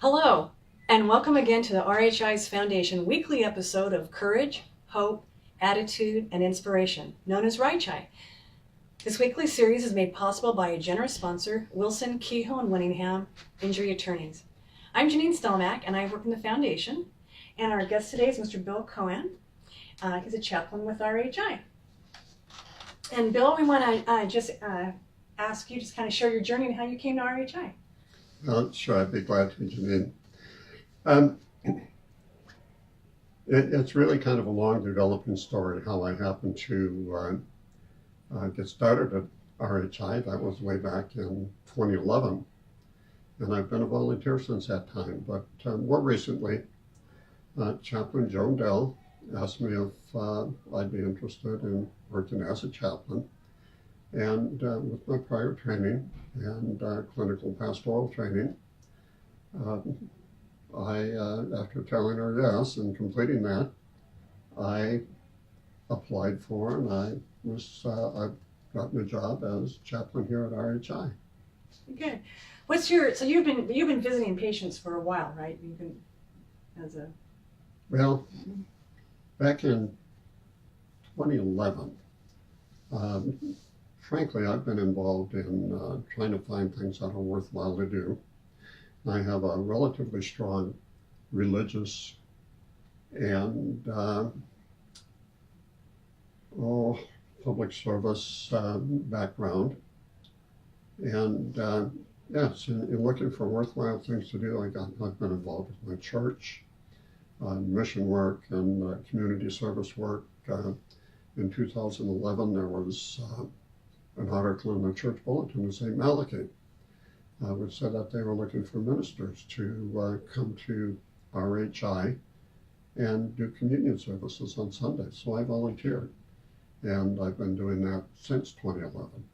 Hello, and welcome again to the RHI's Foundation weekly episode of Courage, Hope, Attitude, and Inspiration, known as RHI. This weekly series is made possible by a generous sponsor, Wilson, Kehoe, and Winningham Injury Attorneys. I'm Janine Stelmack, and I work in the Foundation, and our guest today is Mr. Bill Coan. He's a chaplain with RHI. And Bill, we want to just ask you to kind of share your journey and how you came to RHI. Sure, I'd be glad to, Janine. It's really kind of a long developing story how I happened to get started at RHI. That was way back in 2011, and I've been a volunteer since that time. But more recently, Chaplain Joan Dell asked me if I'd be interested in working as a chaplain. And with my prior training and clinical pastoral training, after telling her yes and completing that, I applied for and I've gotten a job as chaplain here at RHI. Good. So you've been visiting patients for a while, right? You've been Well, back in 2011. Frankly, I've been involved in trying to find things that are worthwhile to do. I have a relatively strong religious and public service background. And yes, in looking for worthwhile things to do, I've been involved with my church, mission work and community service work. In 2011, there was an article in the church bulletin in St. Malachi, which said that they were looking for ministers to come to RHI and do communion services on Sundays. So I volunteered, and I've been doing that since 2011.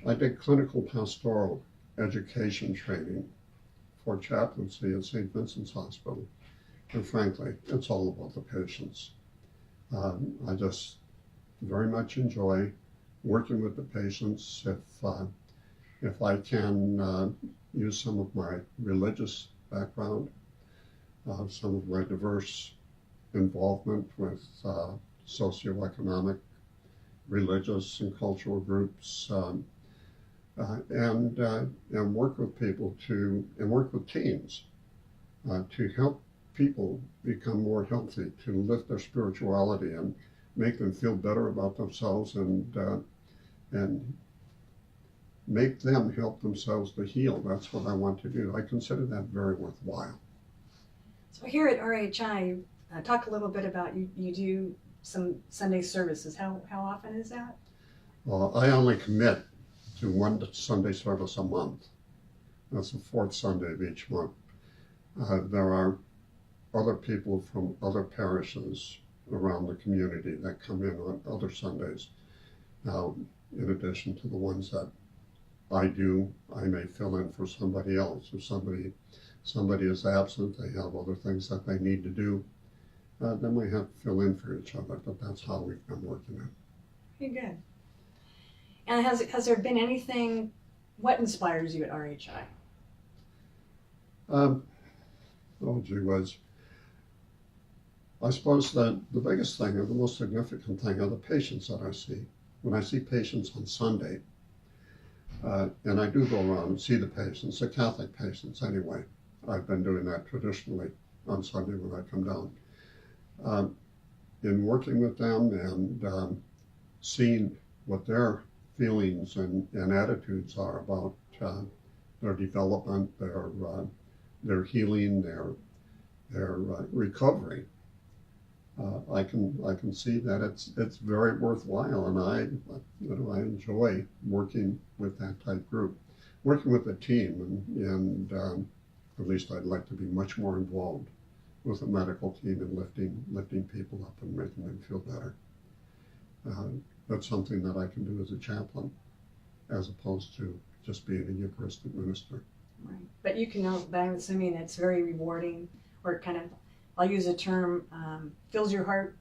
I did clinical pastoral education training for chaplaincy at St. Vincent's Hospital, and frankly, it's all about the patients. I just very much enjoy working with the patients. If I can use some of my religious background, some of my diverse involvement with socioeconomic, religious, and cultural groups, and work with people and work with teams to help people become more healthy, to lift their spirituality and make them feel better about themselves and make them help themselves to heal. That's what I want to do. I consider that very worthwhile. So here at RHI, talk a little bit about you do some Sunday services. How often is that? Well, I only commit to one Sunday service a month. That's the fourth Sunday of each month. There are other people from other parishes around the community that come in on other Sundays. Now, in addition to the ones that I do, I may fill in for somebody else. If somebody is absent, they have other things that they need to do, then we have to fill in for each other, but that's how we've been working it. Very good. And has there been anything, what inspires you at RHI? I suppose that the biggest thing or the most significant thing are the patients that I see. When I see patients on Sunday, and I do go around and see the patients, the Catholic patients anyway. I've been doing that traditionally on Sunday when I come down. In working with them and seeing what their feelings and attitudes are about their development, their healing, their recovery. I can see that it's very worthwhile, and I enjoy working with that type group, working with a team, and at least I'd like to be much more involved with the medical team and lifting people up and making them feel better. That's something that I can do as a chaplain, as opposed to just being a Eucharistic minister. Right, but but I'm assuming it's very rewarding, or kind of, I'll use a term, fills your heart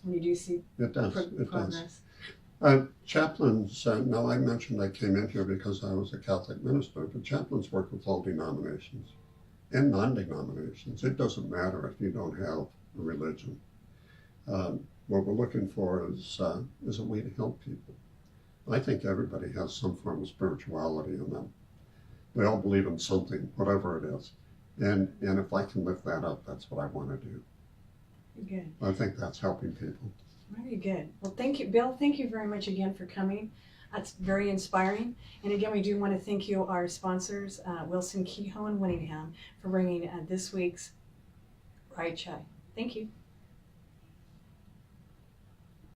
when you do see It does. progress. Chaplains, now I mentioned I came in here because I was a Catholic minister, but chaplains work with all denominations and non-denominations. It doesn't matter if you don't have a religion. What we're looking for is a way to help people. I think everybody has some form of spirituality in them. They all believe in something, whatever it is. And if I can lift that up, that's what I want to do. Good. I think that's helping people. Very good. Well, thank you, Bill. Thank you very much again for coming. That's very inspiring. And again, we do want to thank you, our sponsors, Wilson, Kehoe, and Winningham, for bringing this week's RHI. Thank you.